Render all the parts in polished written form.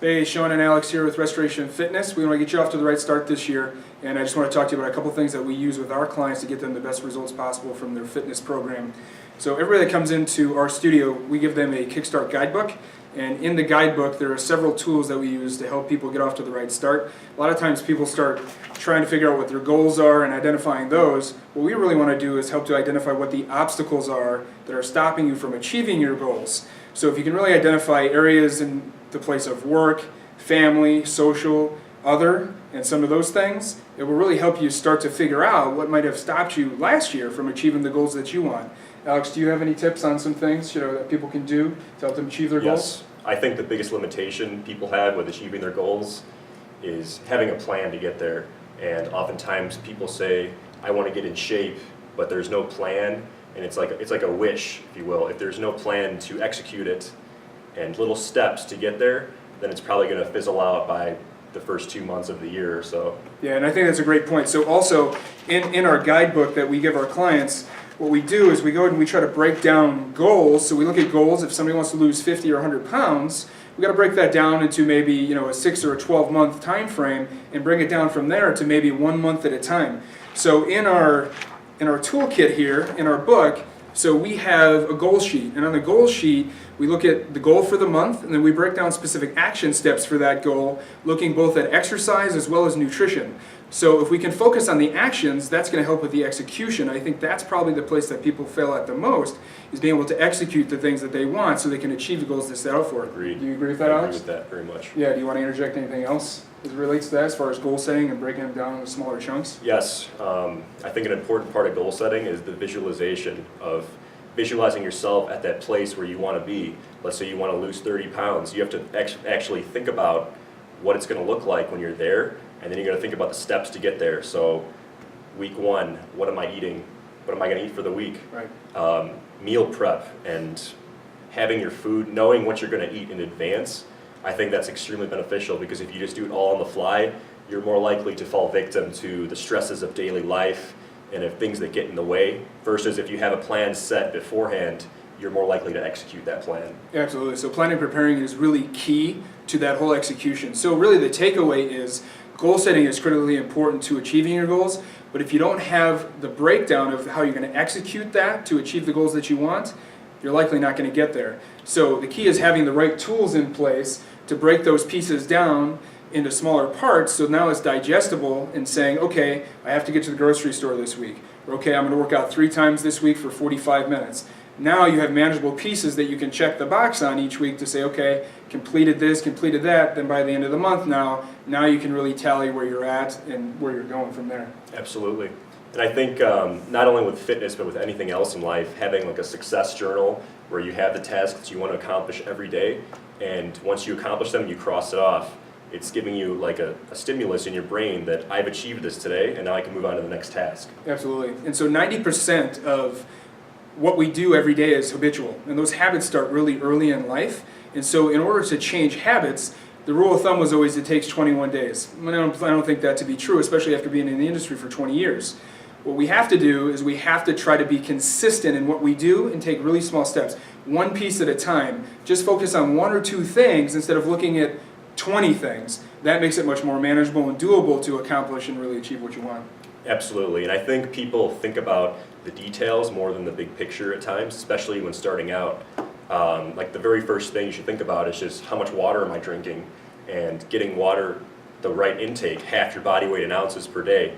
Hey, Sean and Alex here with Restoration Fitness. We want to get you off to the right start this year, and I just want to talk to you about a couple things that we use with our clients to get them the best results possible from their fitness program. So everybody that comes into our studio, we give them a Kickstart guidebook, and in the guidebook there are several tools that we use to help people get off to the right start. A lot of times people start trying to figure out what their goals are and identifying those. What we really want to do is help to identify what the obstacles are that are stopping you from achieving your goals. So if you can really identify areas in the place of work, family, social, other, and some of those things, it will really help you start to figure out what might have stopped you last year from achieving the goals that you want. Alex, do you have any tips on some things that people can do to help them achieve their goals? Yes, I think the biggest limitation people have with achieving their goals is having a plan to get there. And oftentimes people say, I want to get in shape, but there's no plan, and it's like a wish, if you will. If there's no plan to execute it and little steps to get there, then it's probably going to fizzle out by the first 2 months of the year or so. Yeah, and I think that's a great point. So also, in our guidebook that we give our clients, what we do is we go and we try to break down goals. So we look at goals. If somebody wants to lose 50 or 100 pounds, we got to break that down into maybe a 6 or a 12-month time frame and bring it down from there to maybe 1 month at a time. So in our toolkit here, in our book, so we have a goal sheet, and on the goal sheet we look at the goal for the month, and then we break down specific action steps for that goal, looking both at exercise as well as nutrition. So if we can focus on the actions, that's going to help with the execution. I think that's probably the place that people fail at the most, is being able to execute the things that they want so they can achieve the goals they set out for. Agreed. Do you agree with that, Alex? I agree with that very much. Yeah, do you want to interject anything else as it relates to that as far as goal setting and breaking them down into smaller chunks? Yes, I think an important part of goal setting is the visualization of visualizing yourself at that place where you want to be. Let's say you want to lose 30 pounds. You have to actually think about what it's going to look like when you're there, and then you're going to think about the steps to get there. So week 1, what am I eating? What am I going to eat for the week? Right. Meal prep and having your food, knowing what you're going to eat in advance, I think that's extremely beneficial, because if you just do it all on the fly, you're more likely to fall victim to the stresses of daily life and of things that get in the way, versus if you have a plan set beforehand, you're more likely to execute that plan. Absolutely. So planning and preparing is really key to that whole execution. So really the takeaway is goal setting is critically important to achieving your goals, but if you don't have the breakdown of how you're going to execute that to achieve the goals that you want, you're likely not going to get there. So the key is having the right tools in place to break those pieces down into smaller parts, so now it's digestible, and saying, okay, I have to get to the grocery store this week, or okay, I'm going to work out 3 times this week for 45 minutes. Now you have manageable pieces that you can check the box on each week to say, okay, completed this, completed that, then by the end of the month now you can really tally where you're at and where you're going from there. Absolutely. And I think not only with fitness, but with anything else in life, having like a success journal where you have the tasks that you want to accomplish every day, and once you accomplish them, you cross it off. It's giving you like a stimulus in your brain that I've achieved this today, and now I can move on to the next task. Absolutely. And so 90% of what we do every day is habitual, and those habits start really early in life. And so in order to change habits, the rule of thumb was always it takes 21 days. I don't think that to be true, especially after being in the industry for 20 years. What we have to do is we have to try to be consistent in what we do and take really small steps, one piece at a time. Just focus on 1 or 2 things instead of looking at 20 things. That makes it much more manageable and doable to accomplish and really achieve what you want. Absolutely, and I think people think about the details more than the big picture at times, especially when starting out. Like the very first thing you should think about is just how much water am I drinking, and getting water the right intake, half your body weight in ounces per day.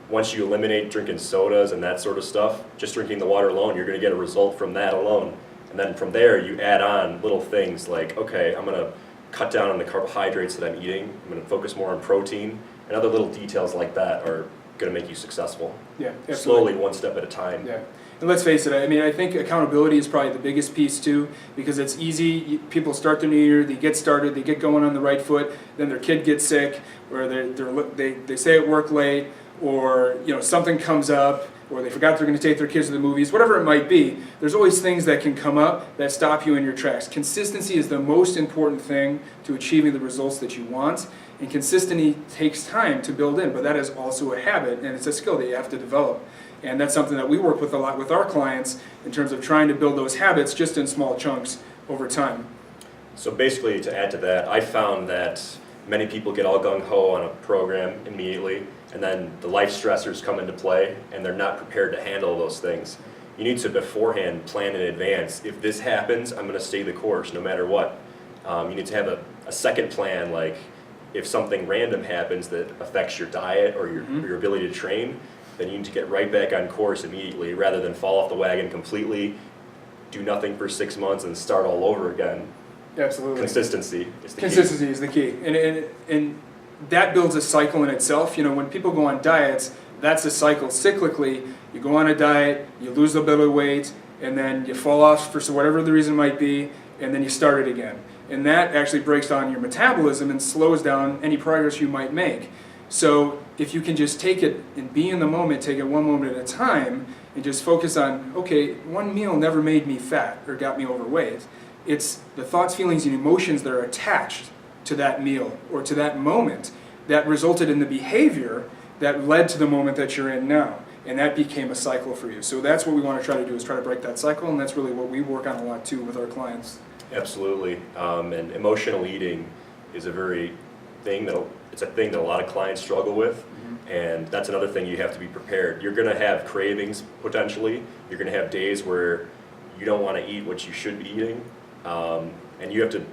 Once you eliminate drinking sodas and that sort of stuff, just drinking the water alone, you're going to get a result from that alone. And then from there, you add on little things like, okay, I'm going to cut down on the carbohydrates that I'm eating. I'm going to focus more on protein, and other little details like that are going to make you successful. Yeah, absolutely. Slowly, one step at a time. Yeah. And let's face it, I think accountability is probably the biggest piece too, because it's easy. People start the new year, they get started, they get going on the right foot, then their kid gets sick, or they stay at work late, or something comes up, or they forgot they're going to take their kids to the movies, whatever it might be. There's always things that can come up that stop you in your tracks. Consistency is the most important thing to achieving the results that you want, and consistency takes time to build in, but that is also a habit, and it's a skill that you have to develop. And that's something that we work with a lot with our clients in terms of trying to build those habits just in small chunks over time. So basically, to add to that, I found that many people get all gung-ho on a program immediately, and then the life stressors come into play, and they're not prepared to handle those things. You need to beforehand plan in advance. If this happens, I'm going to stay the course no matter what. You need to have a second plan, like if something random happens that affects your diet or your ability to train, then you need to get right back on course immediately rather than fall off the wagon completely, do nothing for 6 months, and start all over again. Absolutely. Consistency is the key. Consistency is the key. And that builds a cycle in itself. You know, when people go on diets, that's a cycle. Cyclically, you go on a diet, you lose a bit of weight, and then you fall off for whatever the reason might be, and then you start it again. And that actually breaks down your metabolism and slows down any progress you might make. So if you can just take it and be in the moment, take it one moment at a time, and just focus on, okay, one meal never made me fat or got me overweight. It's the thoughts, feelings, and emotions that are attached to that meal or to that moment that resulted in the behavior that led to the moment that you're in now. And that became a cycle for you. So that's what we want to try to do, is try to break that cycle, and that's really what we work on a lot too with our clients. Absolutely. And emotional eating is a thing that a lot of clients struggle with. And that's another thing you have to be prepared. You're going to have cravings potentially. You're going to have days where you don't want to eat what you should be eating. And you have to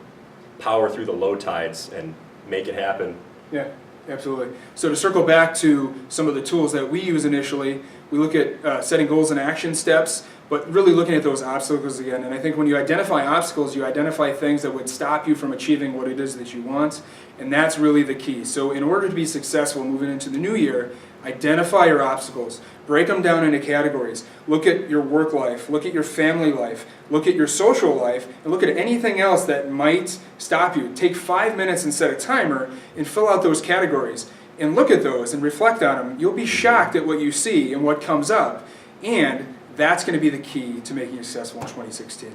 power through the low tides and make it happen. Yeah, absolutely. So to circle back to some of the tools that we use initially, we look at setting goals and action steps, but really looking at those obstacles again. And I think when you identify obstacles, you identify things that would stop you from achieving what it is that you want, and that's really the key. So in order to be successful moving into the new year, identify your obstacles, break them down into categories. Look at your work life, look at your family life, look at your social life, and look at anything else that might stop you. Take 5 minutes and set a timer and fill out those categories and look at those and reflect on them. You'll be shocked at what you see and what comes up, and that's going to be the key to making you successful in 2016.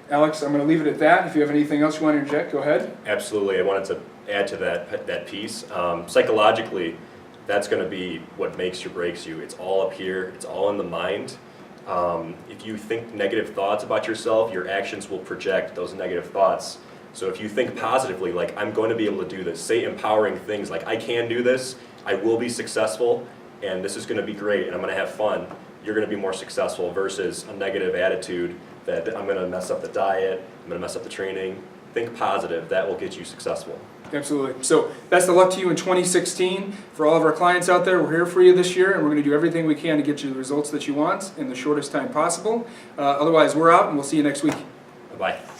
Alex, I'm going to leave it at that. If you have anything else you want to interject, go ahead. Absolutely. I wanted to add to that piece. Psychologically, that's going to be what makes or breaks you. It's all up here. It's all in the mind. If you think negative thoughts about yourself, your actions will project those negative thoughts. So if you think positively, like, I'm going to be able to do this, say empowering things like, I can do this, I will be successful, and this is going to be great, and I'm going to have fun, you're going to be more successful versus a negative attitude that I'm going to mess up the diet, I'm going to mess up the training. Think positive. That will get you successful. Absolutely. So best of luck to you in 2016. For all of our clients out there, we're here for you this year, and we're going to do everything we can to get you the results that you want in the shortest time possible. Otherwise, we're out, and we'll see you next week. Bye-bye.